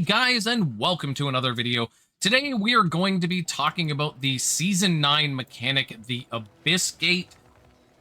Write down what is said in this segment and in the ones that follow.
guys, and welcome to another video. Today we are going to be talking about the Season 9 mechanic, the Abyss Gate.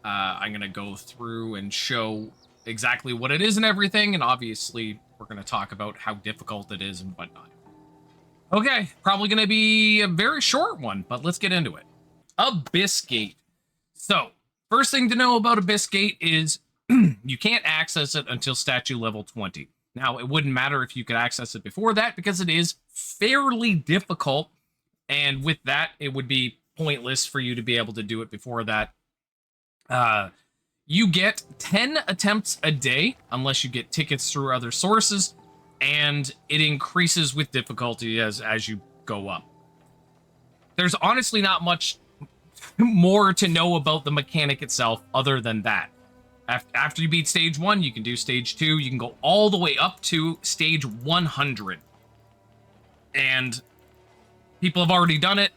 I'm going to go through and show exactly what it is and everything, and obviously we're going to talk about how difficult it is and whatnot. Okay, probably going to be a very short one, but let's get into it. Abyss Gate. So, first thing to know about Abyss Gate is you can't access it until statue level 20. Now, it wouldn't matter if you could access it before that because it is fairly difficult, and with that, it would be pointless for you to be able to do it before that. You get 10 attempts a day, unless you get tickets through other sources, and it increases with difficulty as you go up. There's honestly not much more to know about the mechanic itself other than that. After you beat stage 1, you can do stage 2. You can go all the way up to stage 100. And people have already done it.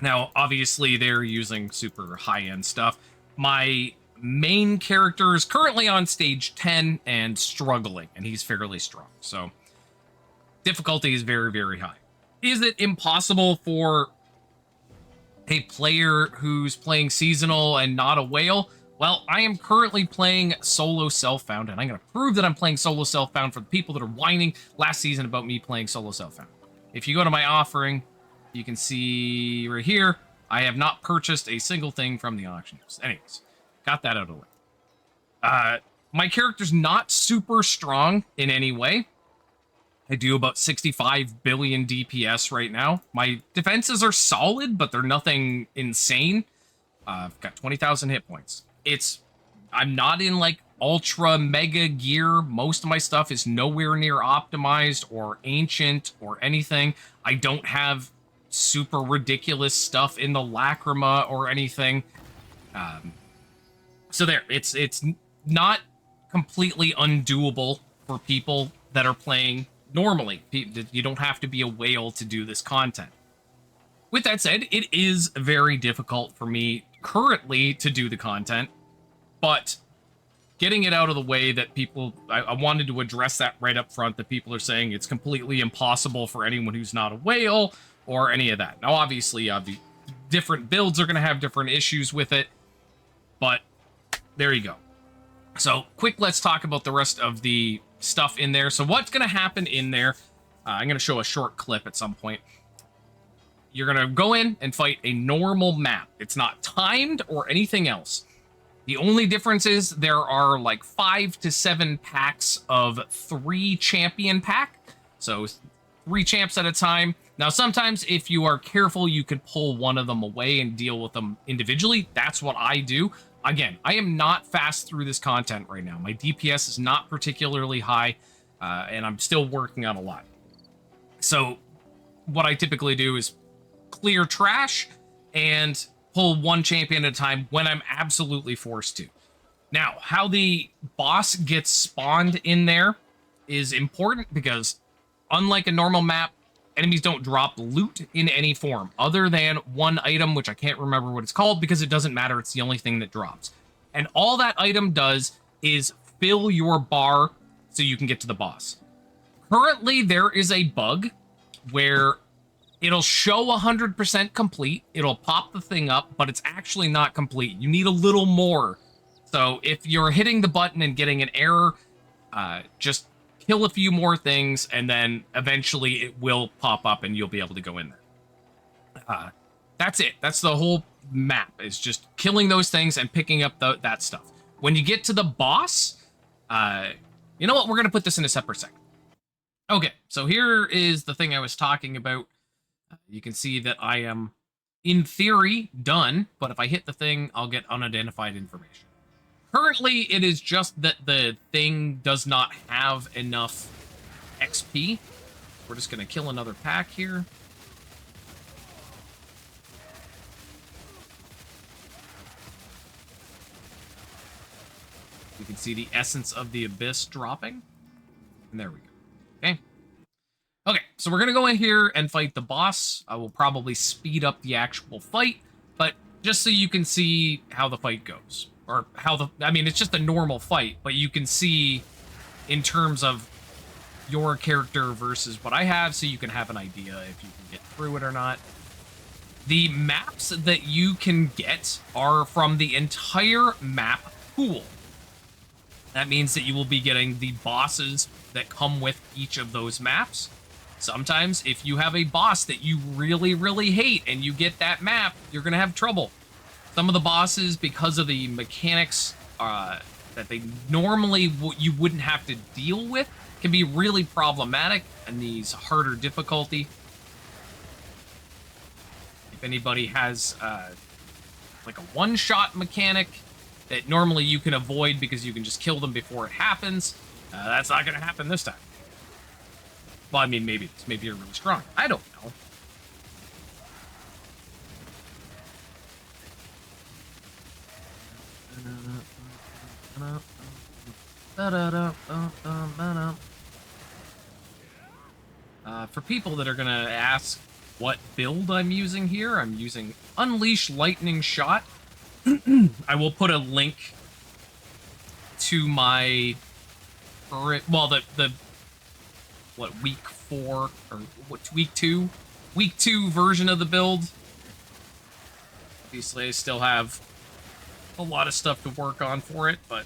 Now, obviously, they're using super high-end stuff. My main character is currently on stage 10 and struggling, and he's fairly strong. So, difficulty is very, very high. Is it impossible for a player who's playing seasonal and not a whale? Well, I am currently playing solo self-found, and I'm going to prove that I'm playing solo self-found for the people that are whining last season about me playing solo self-found. If you go to my offering, you can see right here, I have not purchased a single thing from the auction house. Anyways, got that out of the way. My character's not super strong in any way. I do about 65 billion DPS right now. My defenses are solid, but they're nothing insane. I've got 20,000 hit points. I'm not in like ultra mega gear. Most of my stuff is nowhere near optimized or ancient or anything. I don't have super ridiculous stuff in the lacrima or anything. So there, it's not completely undoable for people that are playing normally. You don't have to be a whale to do this content. With that said, it is very difficult for me currently to do the content, but getting it out of the way that people, I wanted to address that right up front, that people are saying it's completely impossible for anyone who's not a whale or any of that. Now, obviously, the different builds are going to have different issues with it, but there you go. So, quick, let's talk about the rest of the stuff in there. So, what's going to happen in there? I'm going to show a short clip at some point. You're going to go in and fight a normal map. It's not timed or anything else. The only difference is there are like 5 to 7 packs of 3 champion pack. So 3 champs at a time. Now, sometimes if you are careful, you could pull one of them away and deal with them individually. That's what I do. Again, I am not fast through this content right now. My DPS is not particularly high, and I'm still working on a lot. So what I typically do is clear trash and pull 1 champion at a time when I'm absolutely forced to. Now, how the boss gets spawned in there is important because, unlike a normal map, enemies don't drop loot in any form other than 1 item, which I can't remember what it's called because it doesn't matter. It's the only thing that drops. And all that item does is fill your bar so you can get to the boss. Currently, there is a bug where it'll show 100% complete. It'll pop the thing up, but it's actually not complete. You need a little more. So if you're hitting the button and getting an error, just kill a few more things, and then eventually it will pop up and you'll be able to go in there. That's it. That's the whole map, is just killing those things and picking up that stuff. When you get to the boss, you know what? We're going to put this in a separate second. Okay, so here is the thing I was talking about. You can see that I am, in theory, done, but if I hit the thing, I'll get unidentified information. Currently, it is just that the thing does not have enough XP. We're just going to kill another pack here. You can see the essence of the abyss dropping. And there we go. Okay. Okay, so we're going to go in here and fight the boss. I will probably speed up the actual fight, but just so you can see how the fight goes. Or how I mean, it's just a normal fight, but you can see in terms of your character versus what I have so you can have an idea if you can get through it or not. The maps that you can get are from the entire map pool. That means that you will be getting the bosses that come with each of those maps. Sometimes, if you have a boss that you really, really hate and you get that map, you're going to have trouble. Some of the bosses, because of the mechanics that they normally you wouldn't have to deal with, can be really problematic in these harder difficulty. If anybody has like a one-shot mechanic that normally you can avoid because you can just kill them before it happens, that's not going to happen this time. Well, I mean, maybe you're really strong. I don't know. For people that are going to ask what build I'm using here, I'm using Unleash Lightning Shot. I will put a link to my, well, the what, week 4 or what, week 2 version of the build. Obviously, I still have a lot of stuff to work on for it, but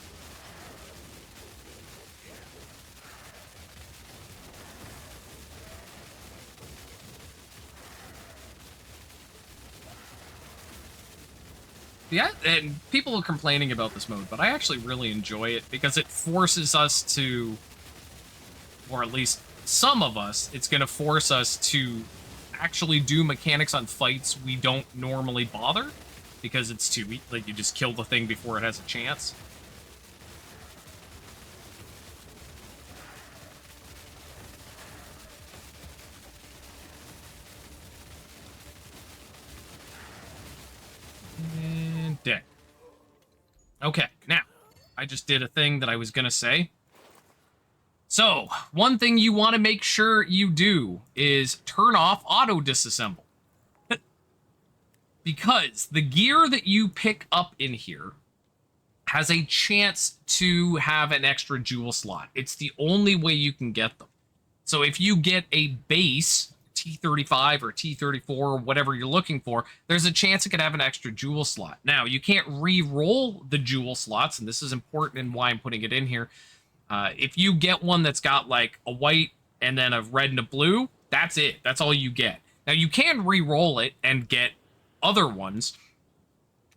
yeah, and people are complaining about this mode, but I actually really enjoy it because it forces us to, or at least some of us, it's going to force us to actually do mechanics on fights we don't normally bother because it's too weak. Like, you just kill the thing before it has a chance. And dead. Okay, now, I just did a thing that I was going to say. So, one thing you want to make sure you do is turn off auto disassemble. Because the gear that you pick up in here has a chance to have an extra jewel slot. It's the only way you can get them. So if you get a base T35 or T34 or whatever you're looking for, there's a chance it could have an extra jewel slot. Now, you can't re-roll the jewel slots, and this is important and why I'm putting it in here. If you get one that's got like a white and then a red and a blue, that's it. That's all you get. Now, you can re-roll it and get other ones,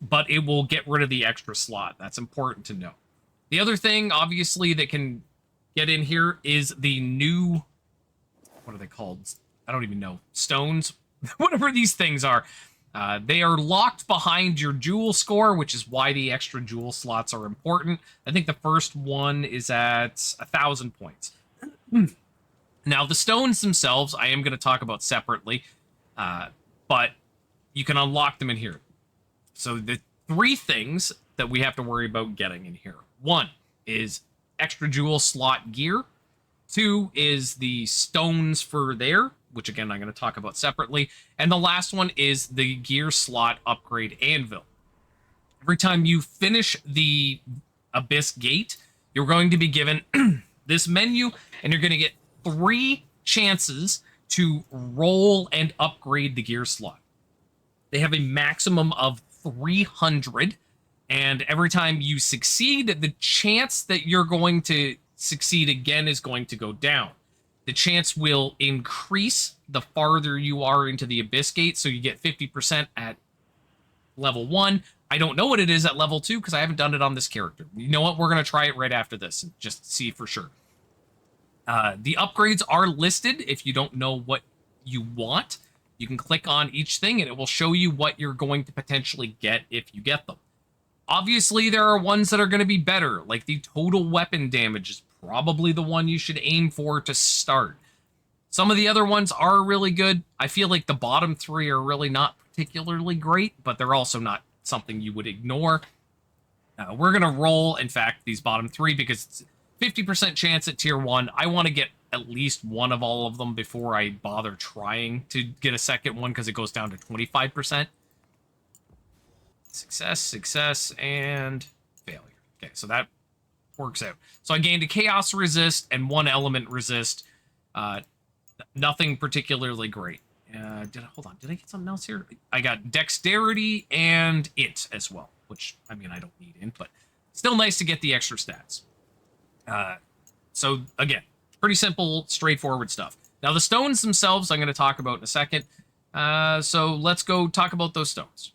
but it will get rid of the extra slot. That's important to know. The other thing, obviously, that can get in here is the new, what are they called? I don't even know. Stones? Whatever these things are. They are locked behind your jewel score, which is why the extra jewel slots are important. I think the first one is at 1,000 points. Now, the stones themselves, I am going to talk about separately, but you can unlock them in here. So the 3 things that we have to worry about getting in here. 1 is extra jewel slot gear. 2 is the stones for there, which again, I'm going to talk about separately. And the last one is the gear slot upgrade anvil. Every time you finish the Abyss Gate, you're going to be given this menu, and you're going to get 3 chances to roll and upgrade the gear slot. They have a maximum of 300, and every time you succeed, the chance that you're going to succeed again is going to go down. The chance will increase the farther you are into the Abyss Gate, so you get 50% at level 1. I don't know what it is at level 2 because I haven't done it on this character. You know what? We're going to try it right after this and just see for sure. The upgrades are listed if you don't know what you want. You can click on each thing and it will show you what you're going to potentially get if you get them. Obviously, there are ones that are going to be better, like the total weapon damage is probably the one you should aim for to start. Some of the other ones are really good. I feel like the bottom 3 are really not particularly great, but they're also not something you would ignore. We're going to roll, in fact, these bottom 3 because it's 50% chance at tier 1. I want to get at least one of all of them before I bother trying to get a second one because it goes down to 25%. Success, success, and failure. Okay, so that works out. So I gained a chaos resist and 1 element resist. Nothing particularly great. Hold on, did I get something else here? I got dexterity and int as well, which, I mean, I don't need int, but still nice to get the extra stats. So again, pretty simple, straightforward stuff. Now the stones themselves I'm going to talk about in a second. So let's go talk about those stones.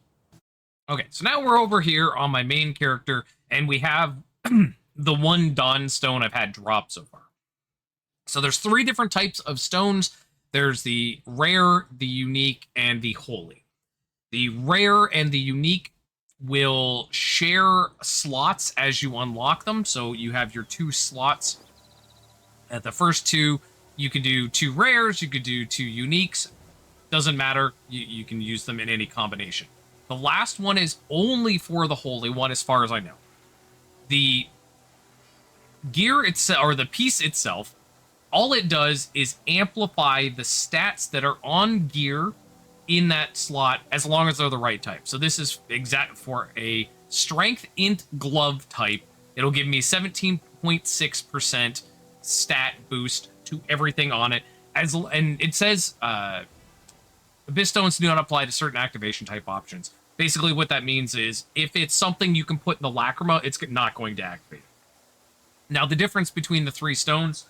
Okay, so now we're over here on my main character, and we have the one Dawn stone I've had drop so far. So there's 3 different types of stones. There's the rare, the unique, and the holy. The rare and the unique will share slots as you unlock them. So you have your 2 slots. At the first 2, you can do 2 rares, you could do 2 uniques. Doesn't matter. You can use them in any combination. The last one is only for the holy one, as far as I know. The gear itself, or the piece itself, all it does is amplify the stats that are on gear in that slot, as long as they're the right type. So this is exact for a strength int glove type. It'll give me 17.6% stat boost to everything on it. And it says Abyss stones do not apply to certain activation type options. Basically, what that means is if it's something you can put in the Lacrima, it's not going to activate. Now, the difference between the 3 stones,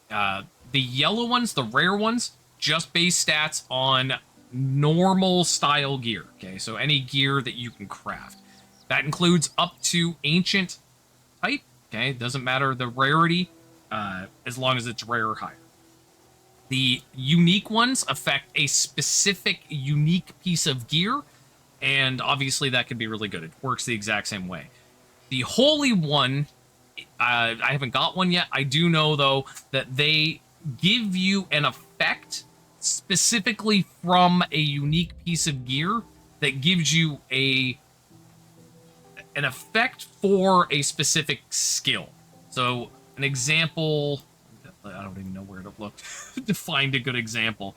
the yellow ones, the rare ones, just base stats on normal style gear. Okay, so any gear that you can craft. That includes up to ancient type. Okay, doesn't matter the rarity, as long as it's rare or higher. The unique ones affect a specific unique piece of gear, and obviously that can be really good. It works the exact same way. The holy one, I haven't got one yet. I do know, though, that they give you an effect specifically from a unique piece of gear that gives you an effect for a specific skill. So an example, I don't even know where to look to find a good example.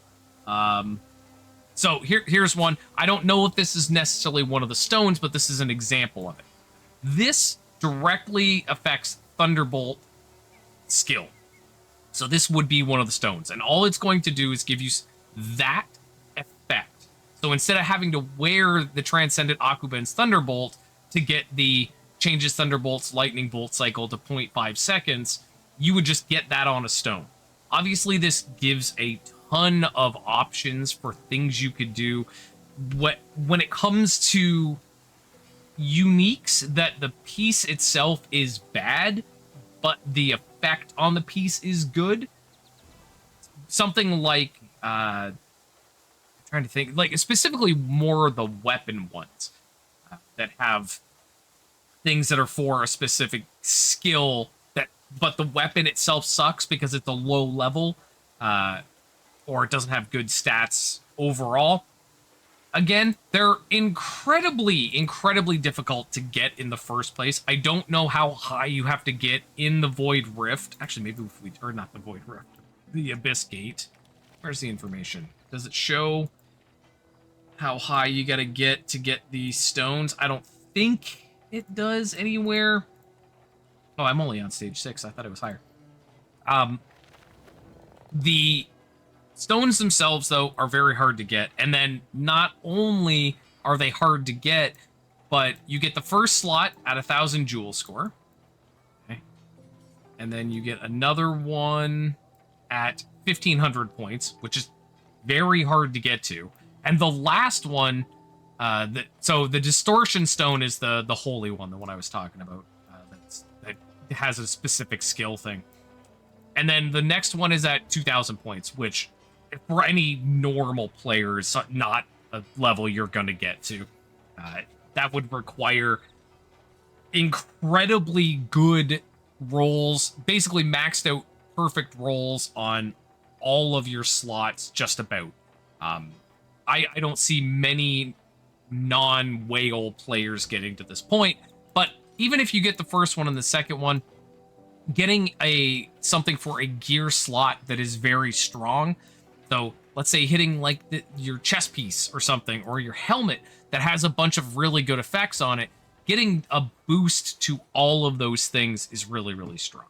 So here's one. I don't know if this is necessarily one of the stones, but this is an example of it. This directly affects Thunderbolt skill. So this would be one of the stones. And all it's going to do is give you that effect. So instead of having to wear the Transcendent Akuben's Thunderbolt to get the changes Thunderbolt's lightning bolt cycle to 0.5 seconds, you would just get that on a stone. Obviously, this gives a ton of options for things you could do. When it comes to uniques, that the piece itself is bad, but the effect on the piece is good. Something like, I'm trying to think, like specifically more the weapon ones that have things that are for a specific skill, but the weapon itself sucks because it's a low level, or it doesn't have good stats overall. Again, they're incredibly difficult to get in the first place. I don't know how high you have to get in the Void Rift. Actually, maybe if we, or not the Void Rift, the Abyss Gate. Where's the information? Does it show how high you gotta get to get these stones? I don't think it does anywhere. Oh, I'm only on stage 6. I thought it was higher. The stones themselves, though, are very hard to get. And then not only are they hard to get, but you get the first slot at 1,000 jewel score. Okay. And then you get another one at 1,500 points, which is very hard to get to. And the last one, so the distortion stone is the holy one, the one I was talking about. That has a specific skill thing. And then the next one is at 2,000 points, which for any normal player is not a level you're going to get to. That would require incredibly good rolls, basically maxed out perfect rolls on all of your slots, just about. I don't see many non-whale players getting to this point, but even if you get the first one and the second one, getting something for a gear slot that is very strong. So let's say hitting like your chest piece or something, or your helmet that has a bunch of really good effects on it, getting a boost to all of those things is really, really strong.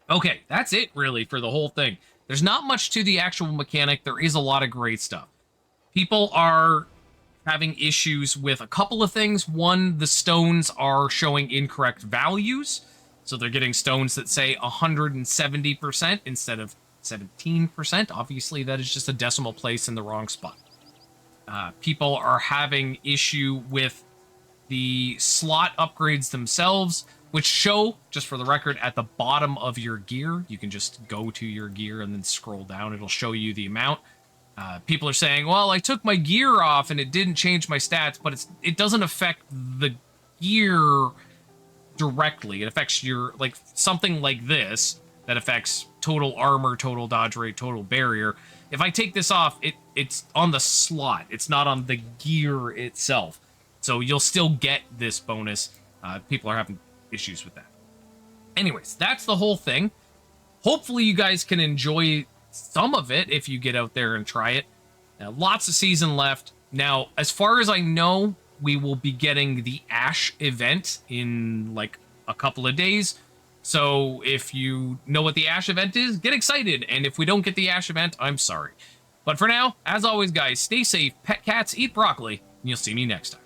Okay, that's it really for the whole thing. There's not much to the actual mechanic. There is a lot of great stuff. People are having issues with a couple of things. One, the stones are showing incorrect values. So they're getting stones that say 170% instead of 17%. Obviously, that is just a decimal place in the wrong spot. People are having issue with the slot upgrades themselves, which show, just for the record, at the bottom of your gear. You can just go to your gear and then scroll down. It'll show you the amount. People are saying, well, I took my gear off and it didn't change my stats, but it doesn't affect the gear directly. It affects your, like, something like this that affects total armor, total dodge rate, total barrier. If I take this off, it's on the slot. It's not on the gear itself. So you'll still get this bonus. People are having issues with that. Anyways, that's the whole thing. Hopefully you guys can enjoy some of it if you get out there and try it. Lots of season left. Now, as far as I know, we will be getting the Ash event in like a couple of days. So if you know what the Ash event is, get excited. And if we don't get the Ash event, I'm sorry. But for now, as always, guys, stay safe, pet cats, eat broccoli, and you'll see me next time.